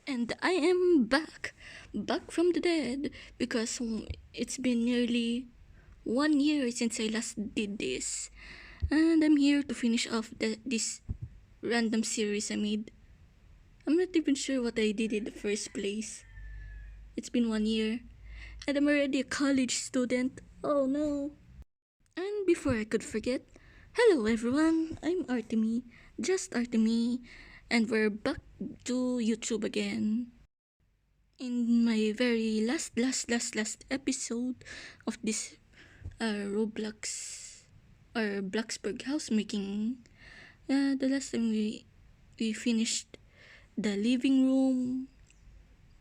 And I am back from the dead because it's been nearly 1 year since I last did this. And I'm here to finish off this random series I made. I'm not even sure what I did in the first place. It's been 1 year, and I'm already a college student. Oh no. And before I could forget, hello everyone, I'm Artemy, just Artemy, and we're back to YouTube again. In my very last episode of this Roblox or bloxburg house making, the last time we finished the living room,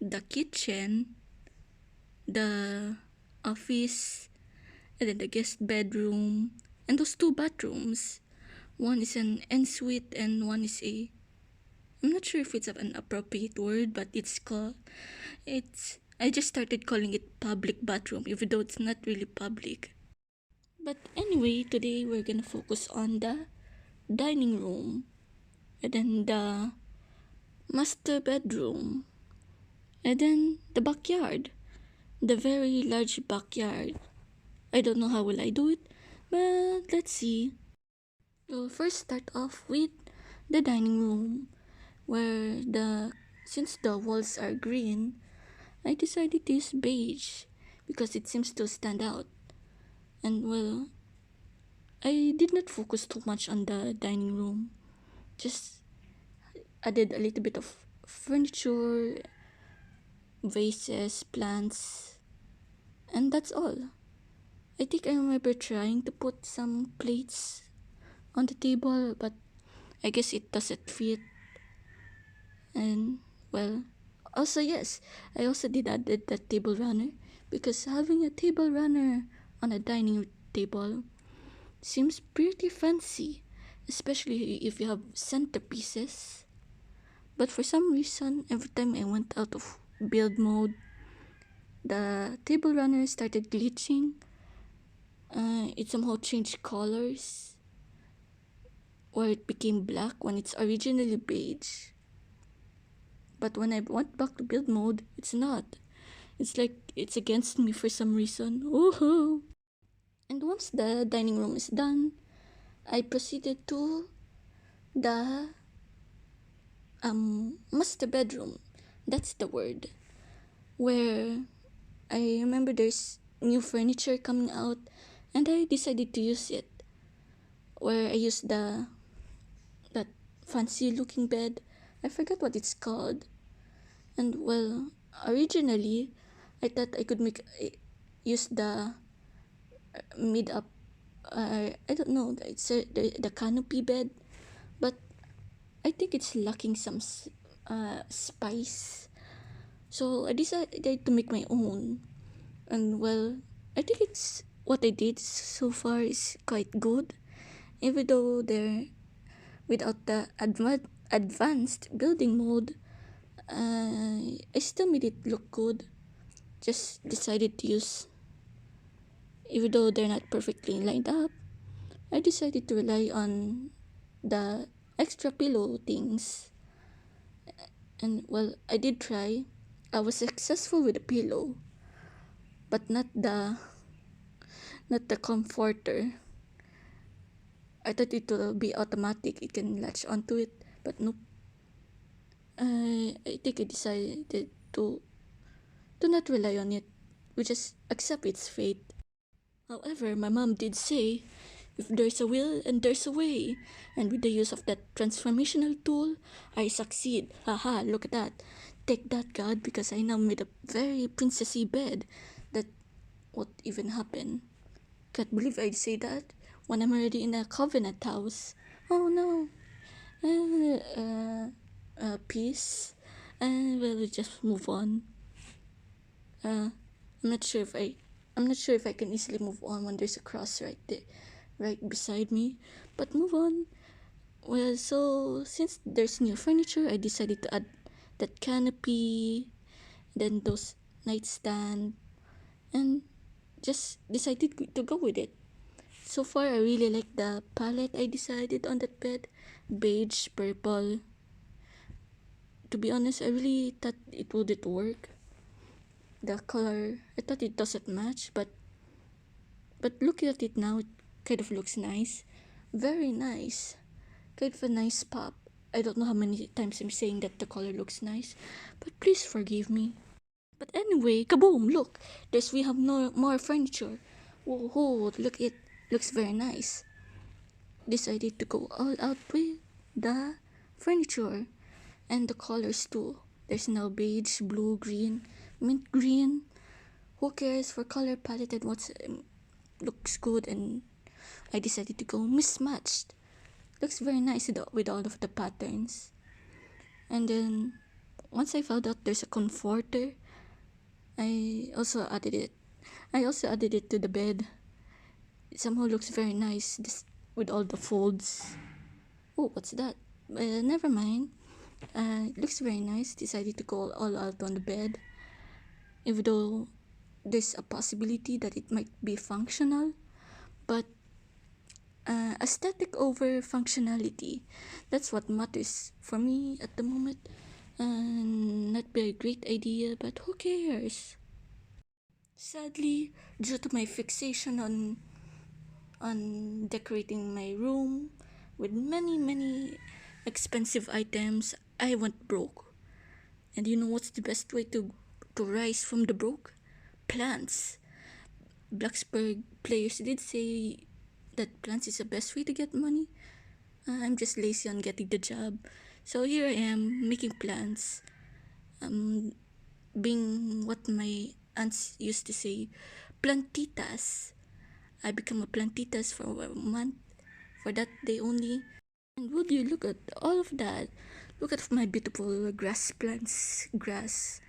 the kitchen, the office, and then the guest bedroom, and those two bathrooms. One is an ensuite and one is a, I'm not sure if it's an appropriate word, but it's I just started calling it public bathroom, even though it's not really public. But anyway, today we're gonna focus on the dining room, and then the master bedroom, and then the backyard, the very large backyard. I don't know how will I do it, but let's see. We'll first start off with the dining room, where the since the walls are green, I decided to use beige because it seems to stand out. And well, I did not focus too much on the dining room. Just added a little bit of furniture, vases, plants, and that's all. I think I remember trying to put some plates on the table, but I guess it doesn't fit. And well, also yes, I also did added the table runner because having a table runner on a dining table seems pretty fancy, especially if you have centerpieces. But for some reason, every time I went out of build mode, the table runner started glitching. It somehow changed colors, or it became black when it's originally beige. But when I went back to build mode, it's not. It's like it's against me for some reason. Woohoo! And once the dining room is done, I proceeded to the master bedroom. That's the word. Where I remember there's new furniture coming out and I decided to use it. Where I used the that fancy looking bed. I forgot what it's called. And well, originally I thought I could use the mid up I don't know, it's the canopy bed, but I think it's lacking some spice. So I decided to make my own. And well, I think it's what I did so far is quite good, even though they're without the advanced building mode. I still made it look good. Just decided to use, even though they're not perfectly lined up, I decided to rely on the extra pillow things. And well, I did try. I was successful with the pillow, but not the comforter. I thought it will be automatic. It can latch onto it, but nope. I think I decided to not rely on it. We just accept its fate. However, my mom did say, if there's a will and there's a way, and with the use of that transformational tool, I succeed. Haha, look at that. Take that, God, because I now made a very princessy bed. That what even happened? Can't believe I'd say that when I'm already in a covenant house. Oh no. Peace. And we'll just move on. Uh, I'm not sure if I can easily move on when there's a cross right there, right beside me. But move on. Well, so since there's new furniture, I decided to add that canopy, then those nightstand, and just decided to go with it. So far, I really like the palette I decided on that bed, beige, purple, To be honest, I really thought it wouldn't work. The color, I thought it doesn't match, but looking at it now, it kind of looks nice. Very nice. Kind of a nice pop. I don't know how many times I'm saying that the color looks nice, but please forgive me. But anyway, kaboom! Look, we have no more furniture. Whoa, whoa, look, it looks very nice. Decided to go all out with the furniture and the colors too. There's now beige, blue, green, mint green. Who cares for color palette and what looks good? And I decided to go mismatched. Looks very nice with all of the patterns. And then once I found out there's a comforter, I also added it. I also added it to the bed. It somehow looks very nice with all the folds. Oh, what's that? Never mind. It looks very nice. Decided to go all out on the bed. Even though there's a possibility that it might be functional, but aesthetic over functionality, that's what matters for me at the moment. Not be a great idea, but who cares? Sadly, due to my fixation on decorating my room with many expensive items, I went broke. And you know what's the best way to rise from the broke? Plants. Bloxburg players did say that plants is the best way to get money. I'm just lazy on getting the job. So here I am making plants. Being what my aunts used to say, plantitas. I become a plantitas for a month, for that day only. And would you look at all of that? Look at my beautiful grass plants, grass,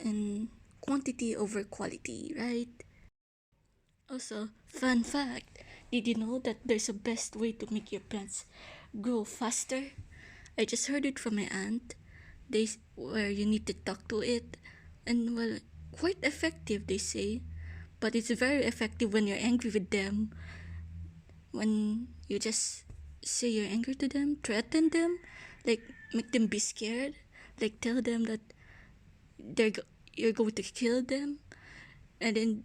and quantity over quality, right? Also, fun fact, did you know that there's a best way to make your plants grow faster? I just heard it from my aunt. Where you need to talk to it, and well, quite effective they say, but it's very effective when you're angry with them. When you just say you're angry to them, threaten them, like make them be scared, like tell them that you're going to kill them, and then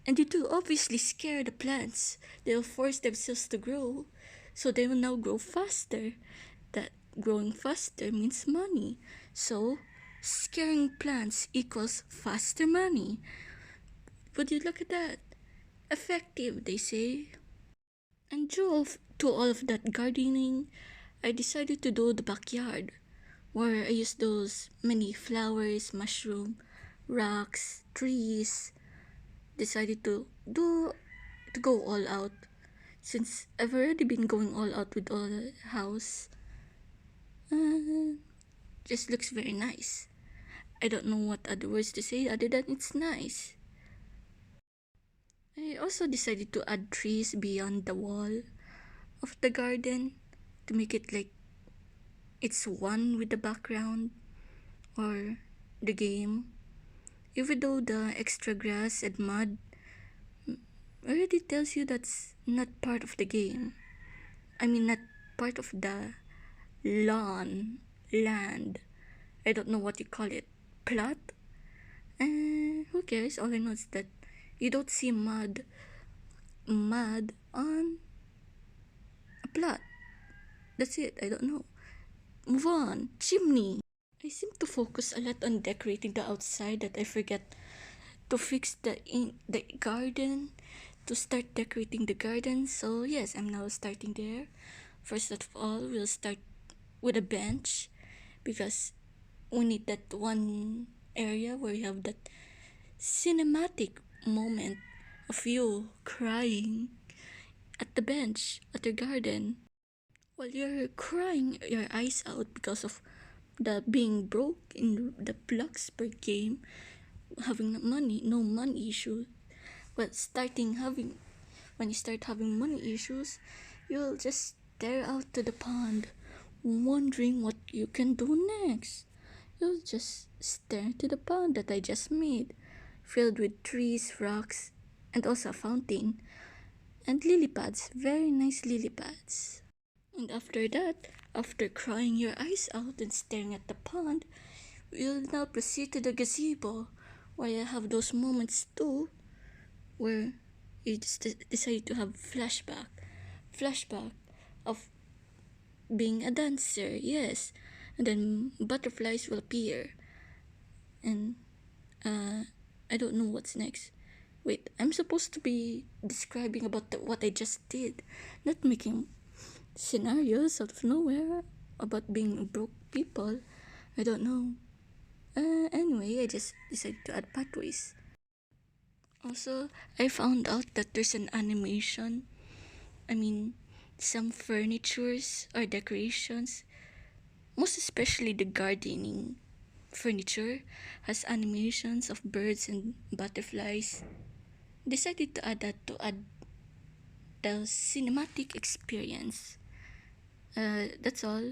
and you do obviously scare the plants. They'll force themselves to grow, so they will now grow faster. That growing faster means money. So scaring plants equals faster money. Would you look at that? Effective, they say. And to all of that gardening, I decided to do the backyard, where I used those many flowers, mushroom, rocks, trees. Decided to go all out, since I've already been going all out with all the house. Just looks very nice. I don't know what other words to say other than it's nice. I also decided to add trees beyond the wall of the garden to make it like it's one with the background or the game. Even though the extra grass and mud already tells you that's not part of the game. I mean, not part of the land. I don't know what you call it. Plot? Who cares? All I know is that you don't see mud on a plot. That's it. I don't know. Move on. Chimney. I seem to focus a lot on decorating the outside that I forget to fix the garden, to start decorating the garden. So yes, I'm now starting there. First of all, we'll start with a bench, because we need that one area where you have that cinematic moment of you crying at the bench at your garden while you're crying your eyes out because of the being broke in the bloxburg game, having no money issue. Well, when you start having money issues, you'll just stare out to the pond, wondering what you can do next. You'll just stare to the pond that I just made, filled with trees, rocks, and also a fountain, and lily pads, very nice lily pads. And after that, After crying your eyes out and staring at the pond, we'll now proceed to the gazebo, where I have those moments too, where you just decide to have flashback of being a dancer, yes, and then butterflies will appear, and uh, I don't know what's next. Wait, I'm supposed to be describing about what I just did, not making scenarios out of nowhere about being broke people. I don't know. Anyway, I just decided to add pathways. Also, I found out that there's an animation. I mean, some furnitures or decorations, most especially the gardening furniture, has animations of birds and butterflies. Decided to add that to add the cinematic experience. That's all.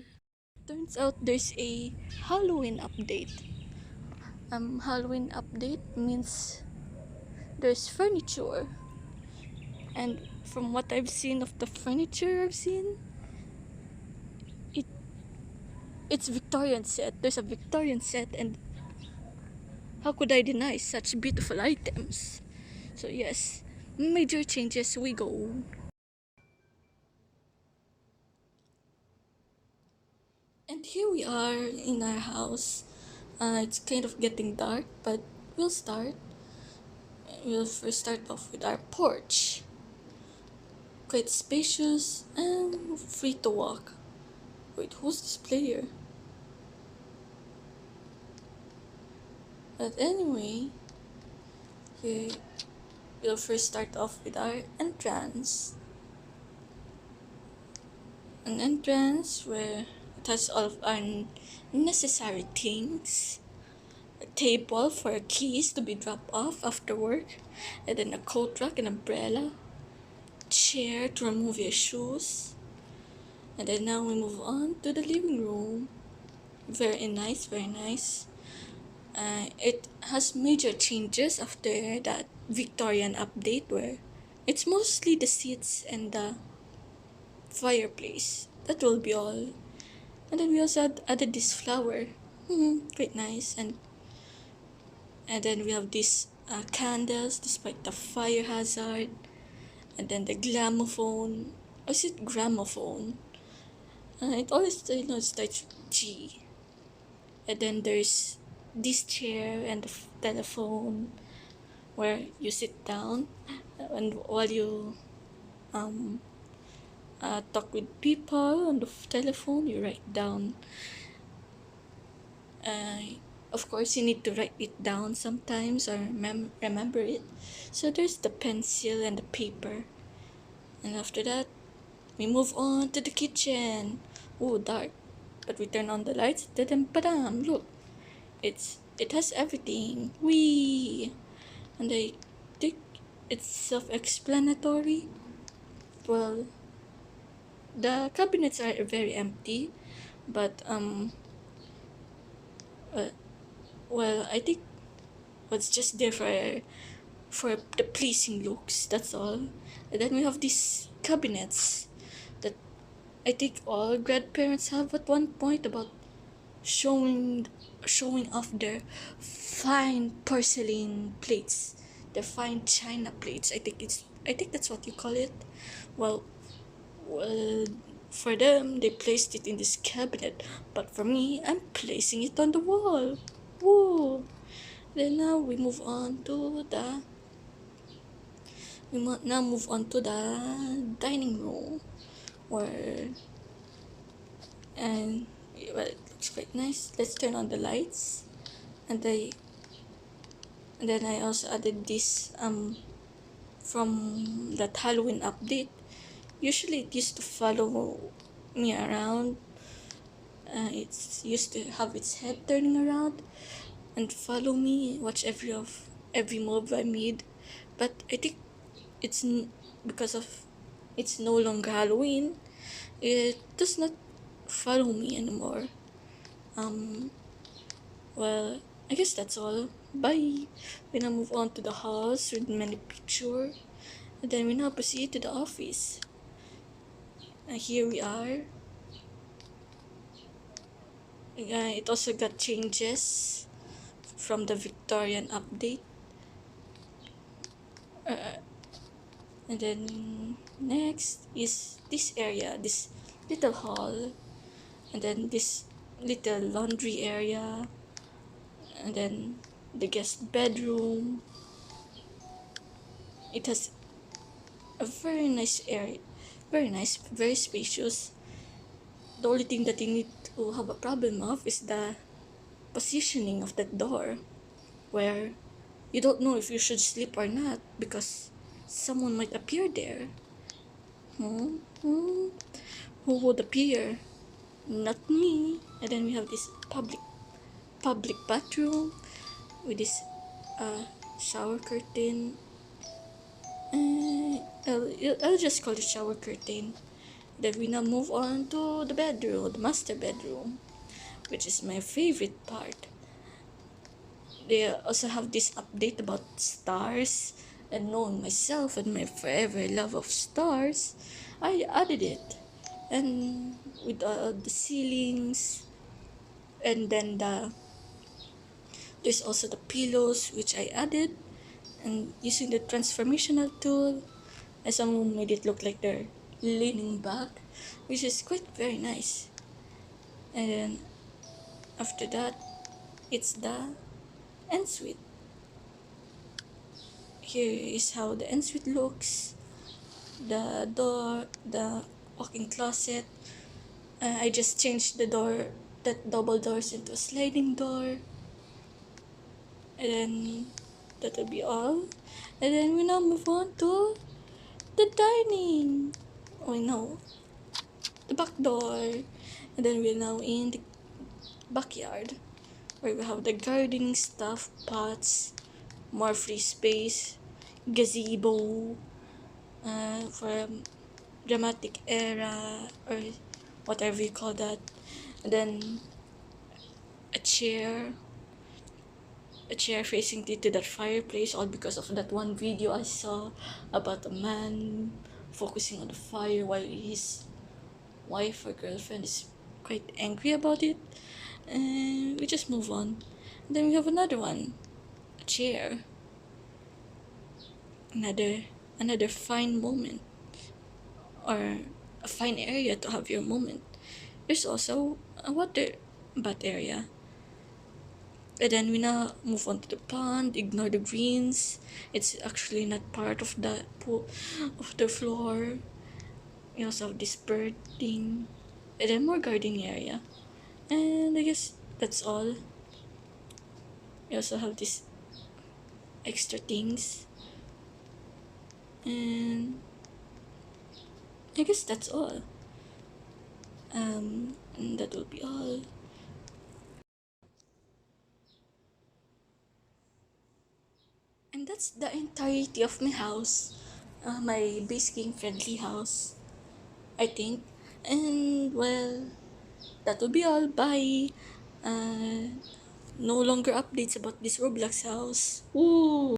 Turns out there's a Halloween update. Halloween update means there's furniture, and from what I've seen of the furniture I've seen, it it's Victorian set. There's a Victorian set, and how could I deny such beautiful items? So yes, major changes we go. And here we are in our house. It's kind of getting dark, but we'll start. We'll first start off with our porch. Quite spacious and free to walk. Wait, who's this player? But anyway, here we'll first start off with our entrance. An entrance where it has all of our necessary things. A table for keys to be dropped off after work, and then a coat rack and umbrella, chair to remove your shoes. And then now we move on to the living room. Very nice, very nice. It has major changes after that Victorian update where it's mostly the seats and the fireplace. That will be all. And then we also added this flower. Quite nice. And then we have these candles despite the fire hazard. And then the gramophone. Or is it gramophone? It always starts G. And then there's this chair and the telephone where you sit down and while you talk with people on the telephone, you write down. Of course, you need to write it down sometimes or remember it. So there's the pencil and the paper. And after that, we move on to the kitchen. Oh, dark. But we turn on the lights. Padam, look. It has everything. Wee. And I think it's self-explanatory. Well, the cabinets are very empty, but well, I think what's just there for the pleasing looks. That's all. And then we have these cabinets that I think all grandparents have at one point about showing off their fine porcelain plates, their fine china plates. I think that's what you call it. Well, for them they placed it in this cabinet, but for me I'm placing it on the wall. Woo! Then now we move on to the dining room, where and well, it looks quite nice. Let's turn on the lights, and then I also added this from that Halloween update. Usually it used to follow me around. It's used to have its head turning around and follow me, watch every move I made. But I think it's because of it's no longer Halloween, it does not follow me anymore. Well, I guess that's all. Bye. We now move on to the house with many pictures, and then we now proceed to the office. And here we are. It also got changes from the Victorian update. And then next is this area, this little hall, and then this little laundry area, and then the guest bedroom. It has a very nice area, very nice, very spacious. The only thing that you need to have a problem of is the positioning of that door, where you don't know if you should sleep or not because someone might appear there. Hmm? Hmm? Who would appear? Not me. And then we have this public bathroom with this shower curtain. I'll just call it shower curtain. Then we now move on to the bedroom, the master bedroom, which is my favorite part. They also have this update about stars, and knowing myself and my forever love of stars, I added it. And with the ceilings, and then there's also the pillows which I added, and using the transformational tool, and someone made it look like they're leaning back, which is quite very nice. And then after that, it's the ensuite. Here is how the ensuite looks. The door, the walk-in closet. I just changed the door, that double doors into a sliding door. And then that will be all. And then we now move on to the dining. Oh no, the back door. And then we're now in the backyard, where we have the gardening stuff, pots, more free space, gazebo, for a dramatic era or whatever you call that. And then a chair, a chair facing to that fireplace, all because of that one video I saw about a man focusing on the fire while his wife or girlfriend is quite angry about it. And we just move on. And then we have another one, a chair, another fine moment, or a fine area to have your moment. There's also a water bath area. And then we now move on to the pond, ignore the greens. It's actually not part of the pool, of the floor. We also have this bird thing. And then more gardening area. And I guess that's all. We also have these extra things. And I guess that's all. And that will be all. And that's the entirety of my house. My basking friendly house, I think. And well, that will be all. Bye. Uh, no longer updates about this Roblox house. Woo!